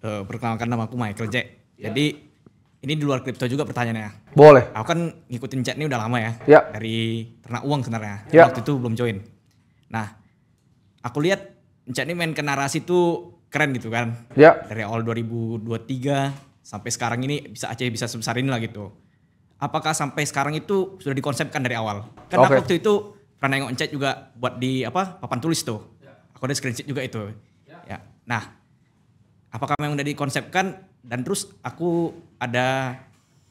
Perkenalkan, nama aku Michael Jack. Jadi ini di luar kripto juga pertanyaannya. Boleh. Aku kan ngikutin chat ini udah lama ya. Ya. Dari Ternak Uang sebenarnya. Ya. Waktu itu belum join. Nah, aku lihat chat ini main ke narasi tuh keren gitu kan. Ya. Dari awal 2023 sampai sekarang ini bisa Aceh bisa sebesar ini lah gitu. Apakah sampai sekarang itu sudah dikonsepkan dari awal? Kan aku waktu itu pernah nengok chat juga buat di papan tulis tuh. Aku ada screenshot juga itu. Ya. Nah, apakah memang udah dikonsepkan? Dan terus aku ada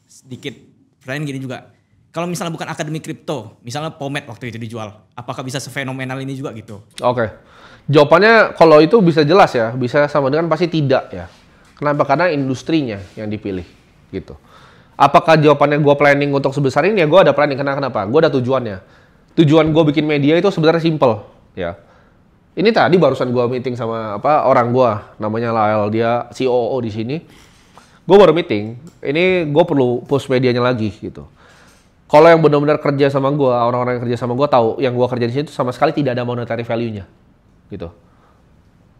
sedikit pertanyaan gini juga. Kalau misalnya bukan akademi kripto, misalnya Pomet waktu itu dijual, apakah bisa sefenomenal ini juga gitu? Oke. Jawabannya kalau itu bisa jelas ya, bisa sama dengan pasti tidak ya. Kenapa? Karena industrinya yang dipilih gitu. Apakah jawabannya gue planning untuk sebesar ini ya? Gue ada planning. Kenapa? Gue ada tujuannya. Tujuan gue bikin media itu sebenarnya simple ya. Ini tadi barusan gue meeting sama orang gue, namanya Lael, dia COO di sini. Gue baru meeting, ini gue perlu push medianya lagi gitu. Kalau yang benar-benar kerja sama gue, orang-orang yang kerja sama gue tahu, yang gue kerja di sini tuh sama sekali tidak ada monetary value-nya gitu.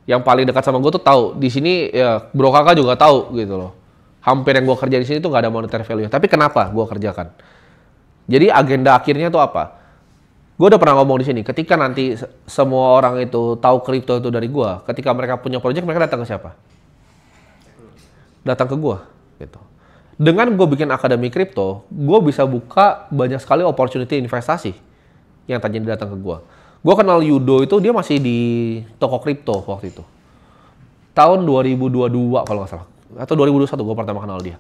Yang paling dekat sama gue tuh tahu, di sini ya Bro Kakak juga tahu gitu loh. Hampir yang gue kerja di sini tuh nggak ada monetary value. Tapi kenapa gue kerjakan? Jadi agenda akhirnya tuh apa? Gue udah pernah ngomong di sini, ketika nanti semua orang itu tahu kripto itu dari gue, ketika mereka punya project, mereka datang ke siapa? Datang ke gue, gitu. Dengan gue bikin akademi kripto, gue bisa buka banyak sekali opportunity investasi yang tadinya datang ke gue. Gue kenal Yudo itu, dia masih di toko kripto waktu itu. Tahun 2022 kalau nggak salah, atau 2021 gue pertama kenal dia.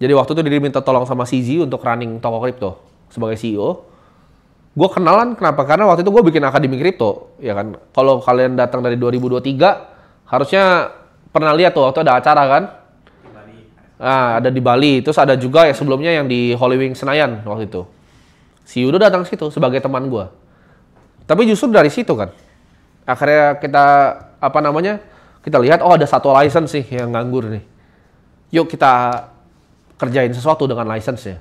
Jadi waktu itu dia minta tolong sama CZ untuk running toko kripto sebagai CEO. Gue kenalan kenapa? Karena waktu itu gue bikin akademi kripto, ya kan. Kalau kalian datang dari 2023, harusnya pernah lihat tuh waktu ada acara kan. Nah, ada di Bali, terus ada juga ya sebelumnya yang di Holy Wing Senayan waktu itu. Si Yudo datang situ sebagai teman gue. Tapi justru dari situ kan, akhirnya kita kita lihat ada satu license sih yang nganggur nih. Yuk kita kerjain sesuatu dengan license-nya,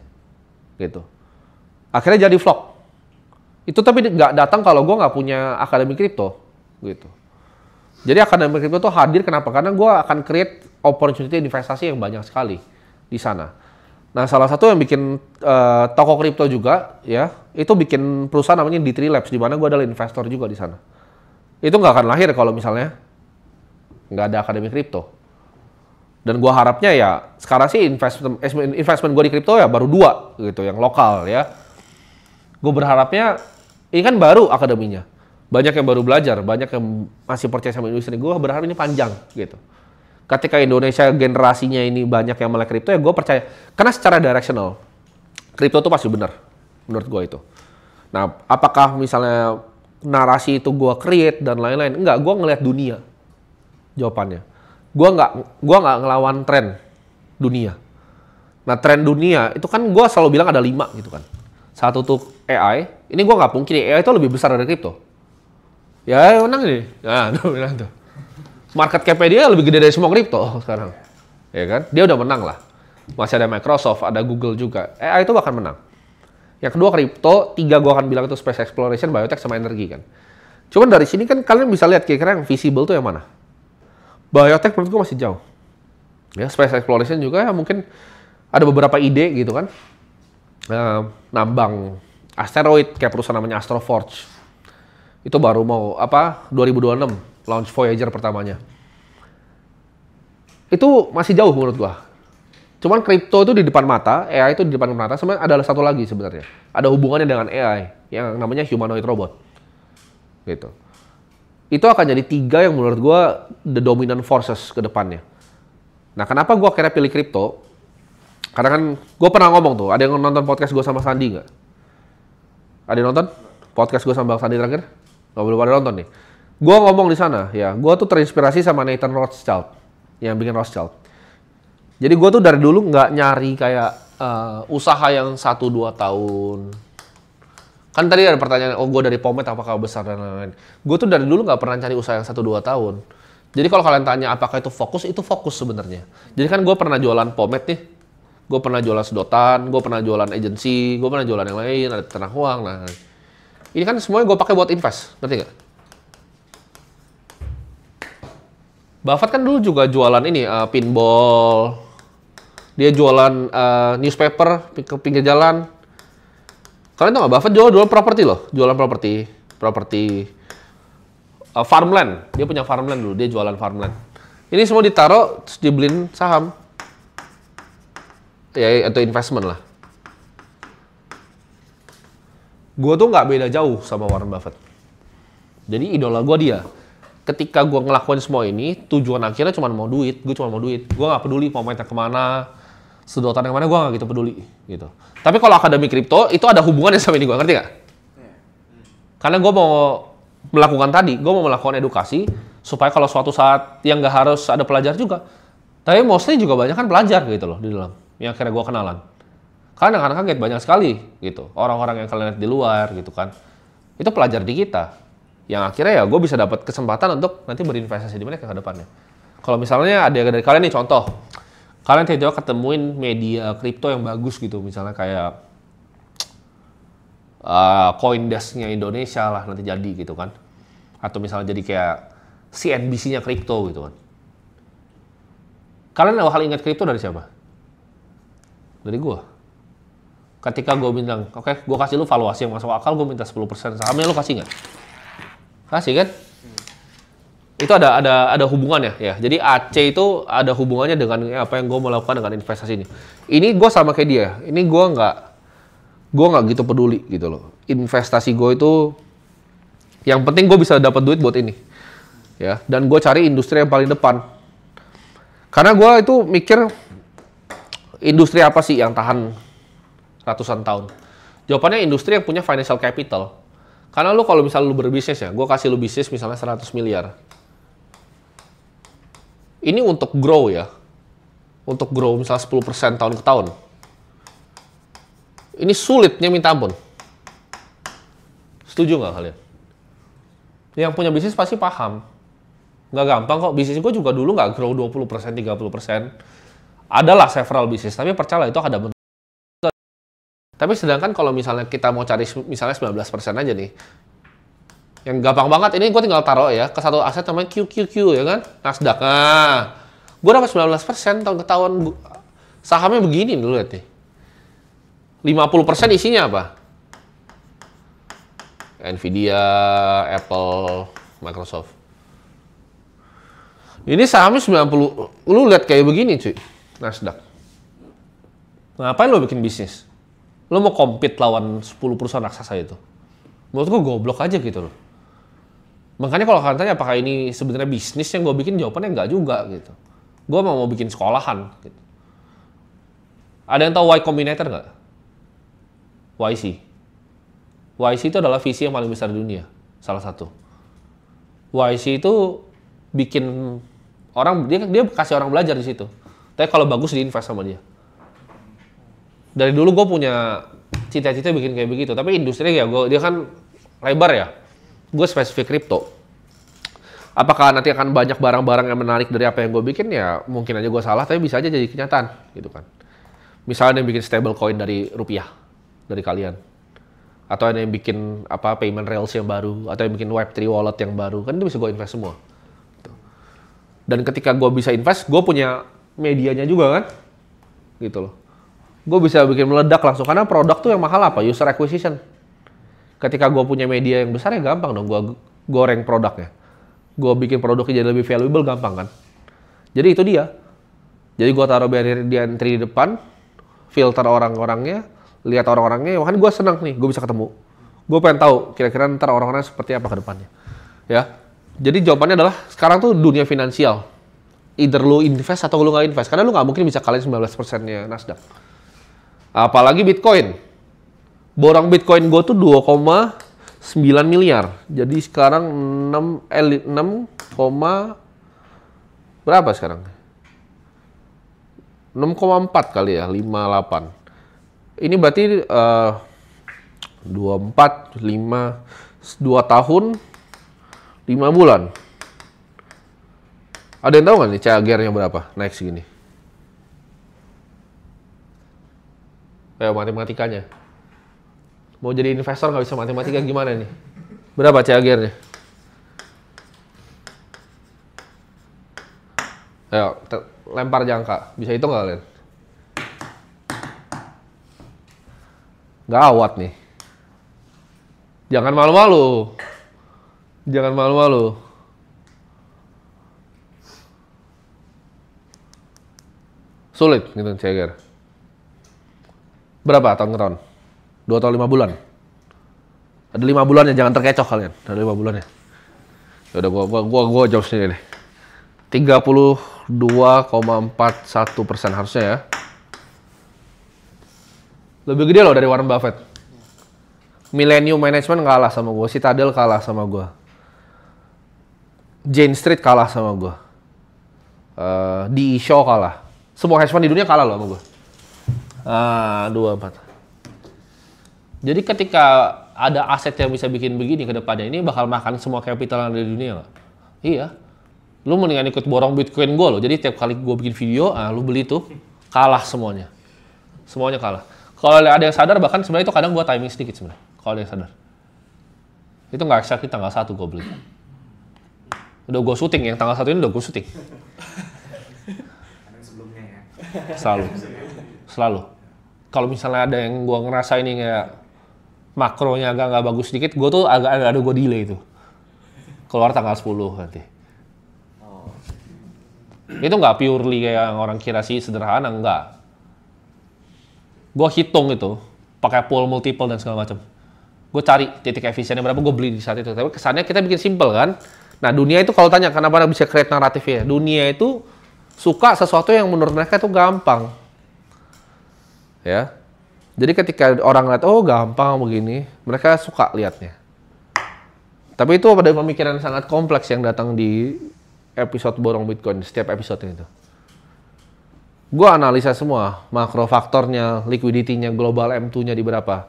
gitu. Akhirnya jadi vlog. Itu tapi nggak datang kalau gue nggak punya akademi kripto, gitu. Jadi akademi kripto tuh hadir kenapa? Karena gue akan create opportunity investasi yang banyak sekali di sana. Nah, salah satu yang bikin toko kripto juga, ya, itu bikin perusahaan namanya D3 Labs, di mana gue adalah investor juga di sana. Itu nggak akan lahir kalau misalnya nggak ada akademi kripto. Dan gue harapnya ya, sekarang sih investment gue di kripto ya baru 2 gitu, yang lokal ya. Gue berharapnya, ini kan baru akademinya. Banyak yang baru belajar, banyak yang masih percaya sama industri. Gue berharap ini panjang gitu. Ketika Indonesia generasinya ini banyak yang melek kripto, ya gue percaya. Karena secara directional, kripto itu pasti benar, menurut gue itu. Nah, apakah misalnya narasi itu gue create dan lain-lain? Enggak, gue ngelihat dunia. Jawabannya. Gue nggak ngelawan tren dunia. Nah, tren dunia itu kan gue selalu bilang ada 5 gitu kan. Satu tuh AI. Ini gue nggak pungkiri, AI itu lebih besar dari kripto. Ya, menang nih. Nah, tuh bilang tuh. Market cap dia lebih gede dari semua kripto sekarang. Ya kan? Dia udah menang lah. Masih ada Microsoft, ada Google juga. AI itu bahkan menang. Yang kedua kripto, 3 gue akan bilang itu space exploration, biotech sama energi kan. Cuman dari sini kan kalian bisa lihat kira-kira yang visible tuh yang mana. Biotech menurut gue masih jauh. Ya, space exploration juga ya mungkin ada beberapa ide gitu kan. Nambang asteroid kayak perusahaan namanya Astroforge. Itu baru mau 2026 launch Voyager pertamanya. Itu masih jauh menurut gua. Cuman kripto itu di depan mata, AI itu di depan mata, sebenarnya ada satu lagi sebenarnya. Ada hubungannya dengan AI yang namanya humanoid robot. Gitu. Itu akan jadi 3 yang menurut gua the dominant forces ke depannya. Nah, kenapa gua akhirnya pilih kripto? Karena kan gue pernah ngomong tuh, ada yang nonton podcast gue sama Sandi nggak? Ada yang nonton podcast gue sama Bang Sandi terakhir? Nggak, belum ada nonton nih. Gue ngomong di sana, ya, gue tuh terinspirasi sama Nathan Rothschild, yang bikin Rothschild. Jadi gue tuh dari dulu nggak nyari kayak usaha yang 1-2 tahun. Kan tadi ada pertanyaan, gue dari Pomet apakah besar dan lain-lain. Gue tuh dari dulu nggak pernah cari usaha yang 1-2 tahun. Jadi kalau kalian tanya apakah itu fokus sebenarnya. Jadi kan gue pernah jualan Pomet nih. Gue pernah jualan sedotan, gue pernah jualan agensi, gue pernah jualan yang lain, ada Ternak Uang. Nah, ini kan semuanya gue pakai buat invest, ngerti nggak? Buffett kan dulu juga jualan ini, pinball. Dia jualan newspaper ke pinggir jalan. Kalian tau nggak, Buffett jual properti loh. Jualan properti farmland. Dia punya farmland dulu, dia jualan farmland. Ini semua ditaruh, terus dibeliin saham. Ya, atau investment lah. Gue tuh nggak beda jauh sama Warren Buffett. Jadi idola gue dia. Ketika gue ngelakuin semua ini, tujuan akhirnya cuma mau duit. Gue cuma mau duit. Gue nggak peduli mau mainnya kemana, sedotan yang mana, gue nggak gitu peduli. Gitu. Tapi kalau akademi kripto, itu ada hubungannya sama ini, gue ngerti nggak? Karena gue mau melakukan tadi, gue mau melakukan edukasi, supaya kalau suatu saat yang nggak harus ada pelajar juga. Tapi mostly juga banyak kan pelajar gitu loh di dalam. Yang akhirnya gue kenalan. Karena kadang-kadang kaget banyak sekali gitu. Orang-orang yang kalian lihat di luar gitu kan. Itu pelajar di kita. Yang akhirnya ya gue bisa dapat kesempatan untuk nanti berinvestasi di mana ke depannya. Kalau misalnya ada dari kalian nih contoh, kalian tiba-tiba ketemuin media kripto yang bagus gitu, misalnya kayak Coindesk-nya Indonesia lah nanti jadi gitu kan, atau misalnya jadi kayak CNBC-nya kripto gitu kan. Kalian bakal ingat kripto dari siapa? Dari gue. Ketika gue bilang, oke, gue kasih lu valuasi yang masuk akal, gue minta 10% sahamnya, lu kasih nggak? Kasih kan? Itu ada hubungannya ya. Jadi AC itu ada hubungannya dengan apa yang gue mau lakukan dengan investasi ini. Ini gue sama kayak dia. Ini gue nggak gitu peduli gitu loh. Investasi gue itu yang penting gue bisa dapat duit buat ini. Ya, dan gue cari industri yang paling depan. Karena gue itu mikir industri apa sih yang tahan ratusan tahun? Jawabannya industri yang punya financial capital. Karena lu kalau misalnya lu berbisnis ya, gue kasih lu bisnis misalnya 100 miliar. Ini untuk grow ya. Untuk grow misalnya 10% tahun ke tahun. Ini sulitnya minta ampun. Setuju nggak kalian? Yang punya bisnis pasti paham. Nggak gampang kok. Bisnis gue juga dulu nggak grow 20%, 30%. Adalah several bisnis, tapi percaya itu ada. Tapi sedangkan kalau misalnya kita mau cari misalnya 19% aja nih. Yang gampang banget, ini gue tinggal taruh ya ke satu aset namanya QQQ ya kan, Nasdaq. Nah, gue dapat 19% tahun ke tahun. Sahamnya begini dulu lihat nih. 50% isinya apa? Nvidia, Apple, Microsoft. Ini sahamnya 90, lu lihat kayak begini cuy, Nasdaq. Ngapain lo bikin bisnis? Lo mau compete lawan 10 perusahaan raksasa itu? Menurut gue goblok aja gitu loh. Makanya kalau kalian tanya apakah ini sebenarnya bisnis yang gue bikin, jawabannya enggak juga gitu. Gue mau bikin sekolahan gitu. Ada yang tahu Y Combinator nggak? YC. YC itu adalah visi yang paling besar di dunia, salah satu. YC itu bikin orang, dia kasih orang belajar di situ. Tapi kalau bagus diinvest sama dia. Dari dulu gue punya cita-cita bikin kayak begitu, tapi industri ya dia kan lebar ya. Gue spesifik kripto. Apakah nanti akan banyak barang-barang yang menarik dari apa yang gue bikin? Ya mungkin aja gue salah, tapi bisa aja jadi kenyataan gitu kan. Misalnya yang bikin stable coin dari rupiah, dari kalian. Atau ada yang bikin apa payment rails yang baru, atau yang bikin Web3 wallet yang baru, kan itu bisa gue invest semua. Dan ketika gue bisa invest, gue punya medianya juga kan, gitu loh. Gue bisa bikin meledak langsung, karena produk tuh yang mahal apa? User acquisition. Ketika gue punya media yang besar ya gampang dong, gue goreng produknya. Gue bikin produknya jadi lebih valuable, gampang kan. Jadi itu dia. Jadi gue taruh barrier di entry di depan, filter orang-orangnya, lihat orang-orangnya, kan gue senang nih, gue bisa ketemu. Gue pengen tahu kira-kira ntar orang-orangnya seperti apa ke depannya. Ya. Jadi jawabannya adalah, sekarang tuh dunia finansial. Either lu invest atau lu nggak invest. Karena lu nggak mungkin bisa kalahin 19%-nya Nasdaq. Apalagi Bitcoin. Borang Bitcoin gue tuh 2,9 miliar. Jadi sekarang 6, berapa sekarang? 6,4 kali ya, 58. Ini berarti 24, 5, 2 tahun, 5 bulan. Ada yang tahu nggak nih CAGR-nya berapa naik segini? Kayak matematikanya. Mau jadi investor nggak bisa matematika gimana nih? Berapa CAGR-nya? Ayo, lempar jangka. Bisa hitung nggak kalian? Gawat nih. Jangan malu-malu. Jangan malu-malu. Sulit gitu ceger. Berapa tahun ke tahun? 2 atau 5 bulan? Ada 5 bulan ya, jangan terkecoh kalian. Ada 5 bulan ya. Ya udah gua jawab sendiri deh. 32,41% harusnya ya. Lebih gede loh dari Warren Buffett. Millennium Management kalah sama gua, Citadel kalah sama gua. Jane Street kalah sama gua. DE Shaw kalah. Semua hedge fund di dunia kalah loh sama gua. 24. Jadi ketika ada aset yang bisa bikin begini ke depannya, ini bakal makan semua capital yang ada di dunia nggak? Iya. Lu mendingan ikut borong Bitcoin gue loh. Jadi tiap kali gue bikin video, lu beli tuh, kalah semuanya. Semuanya kalah. Kalau ada yang sadar, bahkan sebenarnya itu kadang gue timing sedikit sebenarnya. Kalau ada yang sadar. Itu nggak exactly tanggal 1 gue beli. Udah gue syuting, yang tanggal 1 ini udah gue syuting. Sebelumnya ya. Selalu. Kalau misalnya ada yang gue ngerasa ini kayak makronya agak nggak bagus sedikit, gue tuh agak ada gue delay itu. Keluar tanggal 10 nanti. Itu nggak purely kayak orang kira sih sederhana, enggak. Gue hitung itu, pakai pool multiple dan segala macam. Gue cari titik efisiennya berapa, gue beli di saat itu. Tapi kesannya kita bikin simple kan. Nah dunia itu kalau tanya kenapa bisa create naratifnya, dunia itu suka sesuatu yang menurut mereka itu gampang. Ya. Jadi ketika orang lihat, oh gampang begini, mereka suka lihatnya. Tapi itu pada pemikiran sangat kompleks yang datang di episode Borong Bitcoin, setiap episode itu. Gue analisa semua, makro faktornya, liquidity-nya, global M2-nya di berapa.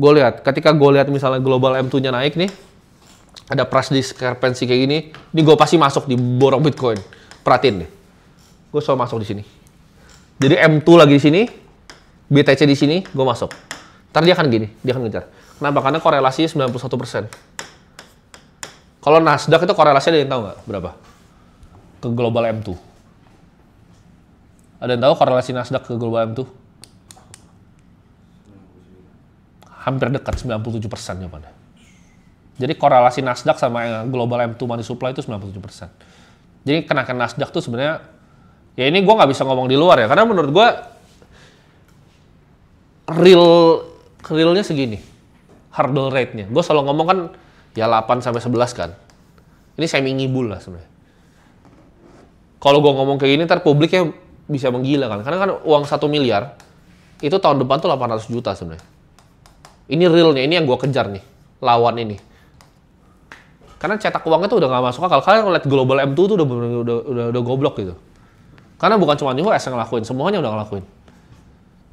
Gue lihat, ketika gue lihat misalnya global M2-nya naik nih, ada price discrepancy kayak gini, ini gue pasti masuk di Borong Bitcoin. Perhatiin deh. Gue selalu masuk di sini. Jadi M2 lagi di sini, BTC di sini, gue masuk. Ntar dia akan gini, dia akan ngejar. Kenapa? Karena korelasinya 91%. Kalau Nasdaq itu korelasinya ada yang tahu nggak berapa? Ke global M2. Ada yang tahu korelasi Nasdaq ke global M2? Hampir dekat, 97% jawabannya. Jadi korelasi Nasdaq sama global M2 money supply itu 97%. Jadi kenaikan Nasdaq tuh sebenarnya, ya ini gue nggak bisa ngomong di luar ya, karena menurut gue realnya segini, hurdle rate-nya. Gue selalu ngomong kan, ya 8-11 kan. Ini semi ngibul lah sebenarnya. Kalau gue ngomong kayak gini, ntar publiknya bisa menggila kan. Karena kan uang 1 miliar, itu tahun depan tuh 800 juta sebenarnya. Ini realnya, ini yang gue kejar nih, lawan ini. Karena cetak uangnya tuh udah gak masuk akal. Kalian ngeliat global M2 tuh udah goblok gitu. Karena bukan cuma US yang ngelakuin, semuanya udah ngelakuin.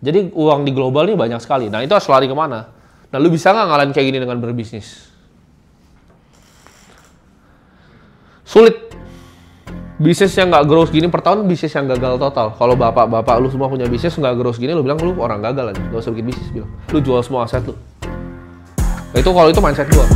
Jadi uang di global ini banyak sekali. Nah itu harus lari kemana? Nah lu bisa nggak ngalahin kayak gini dengan berbisnis? Sulit. Bisnis yang nggak growth gini per tahun, bisnis yang gagal total. Kalau bapak-bapak lu semua punya bisnis nggak growth gini, lu bilang lu orang gagal aja. Gak usah bikin bisnis, bilang. Lu jual semua aset lu. Nah, itu kalau itu mindset gua.